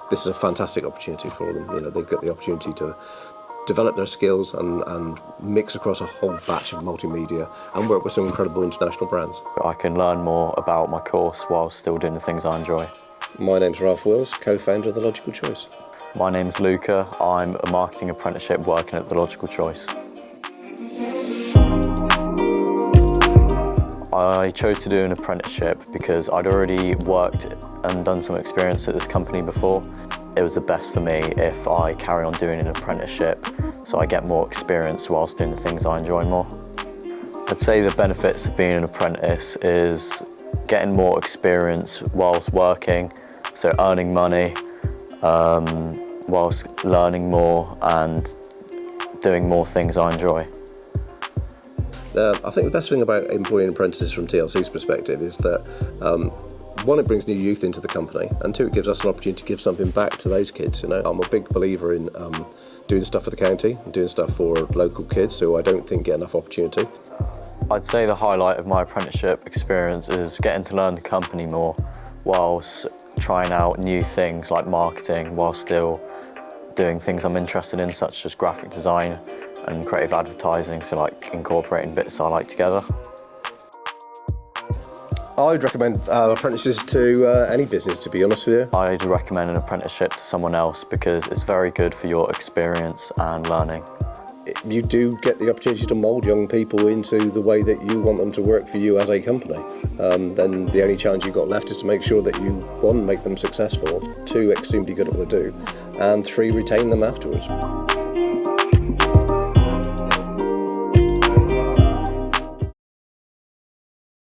this is a fantastic opportunity for them. You know, they've got the opportunity to develop their skills and mix across a whole batch of multimedia and work with some incredible international brands. I can learn more about my course while still doing the things I enjoy. My name's Ralph Wills, co-founder of The Logical Choice. My name's Luca. I'm a marketing apprenticeship working at The Logical Choice. I chose to do an apprenticeship because I'd already worked and done some experience at this company before. It was the best for me if I carry on doing an apprenticeship so I get more experience whilst doing the things I enjoy more. I'd say the benefits of being an apprentice is getting more experience whilst working, so earning money, whilst learning more and doing more things I enjoy. I think the best thing about employing apprentices from TLC's perspective is that one, it brings new youth into the company, and two, it gives us an opportunity to give something back to those kids. You know, I'm a big believer in doing stuff for the county and doing stuff for local kids who I don't think get enough opportunity. I'd say the highlight of my apprenticeship experience is getting to learn the company more whilst trying out new things like marketing while still doing things I'm interested in, such as graphic design and creative advertising, so like incorporating bits I like together. I'd recommend apprentices to any business, to be honest with you. I'd recommend an apprenticeship to someone else because it's very good for your experience and learning. You do get the opportunity to mould young people into the way that you want them to work for you as a company. Then the only challenge you've got left is to make sure that you, one, make them successful, two, extremely good at what they do, and three, retain them afterwards.